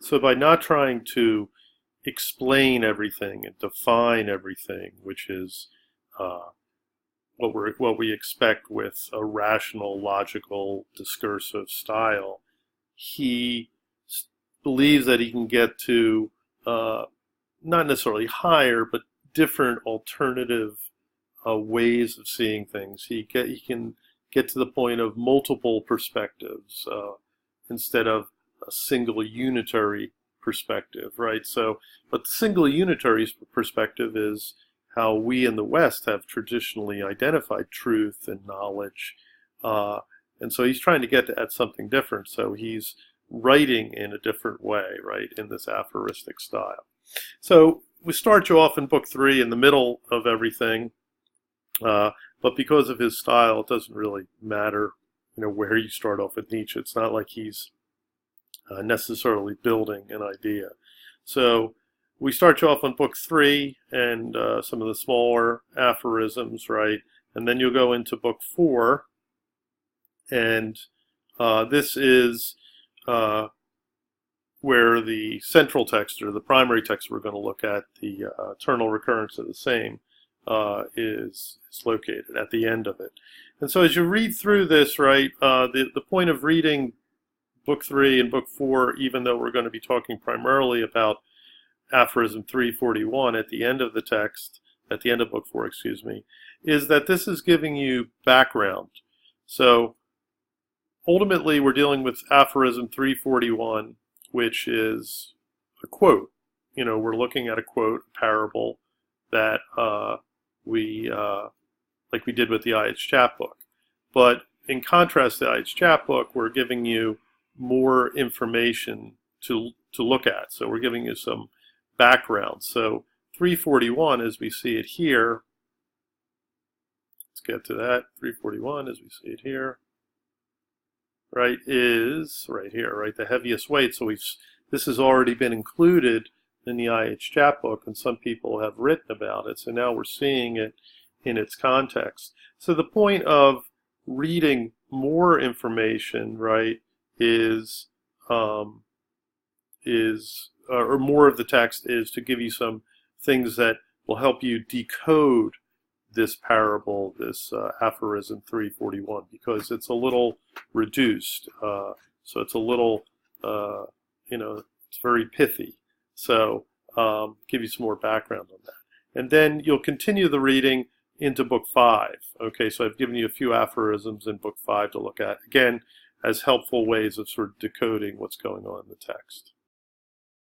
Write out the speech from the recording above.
So by not trying to explain everything and define everything, which is uh, what we expect with a rational, logical, discursive style, he believes that he can get to uh, not necessarily higher, but different alternative ways of seeing things. He can get to the point of multiple perspectives instead of a single unitary perspective, right? So, but the single unitary perspective is how we in the West have traditionally identified truth and knowledge. Uh, and so he's trying to get at something different. So he's writing in a different way, right, in this aphoristic style. So we start you off in book 3 in the middle of everything, but because of his style, it doesn't really matter, where you start off with Nietzsche. It's not like he's necessarily building an idea. So we start you off on book 3 and some of the smaller aphorisms, right? And then you'll go into book 4, and this is where the central text, or the primary text we're going to look at, the eternal recurrence of the same, is located at the end of it. And so as you read through this, right, the point of reading book 3 and book 4, even though we're going to be talking primarily about aphorism 341 at the end of the text, at the end of book 4, excuse me, is that this is giving you background. So ultimately we're dealing with aphorism 341, which is a quote. We're looking at a quote, a parable that like we did with the I.H. chapbook. But in contrast to the I.H. chapbook, we're giving you more information to look at. So we're giving you some background. So 341, as we see it here, let's get to that. 341, as we see it here, right, is right here, right, the heaviest weight. So this has already been included in the I.H. chapbook, and some people have written about it. So now we're seeing it in its context. So the point of reading more information, right, is or more of the text is to give you some things that will help you decode this parable, this aphorism 341, because it's a little reduced. So it's a little, it's very pithy. So give you some more background on that. And then you'll continue the reading into book 5. Okay, so I've given you a few aphorisms in book 5 to look at, again, as helpful ways of sort of decoding what's going on in the text.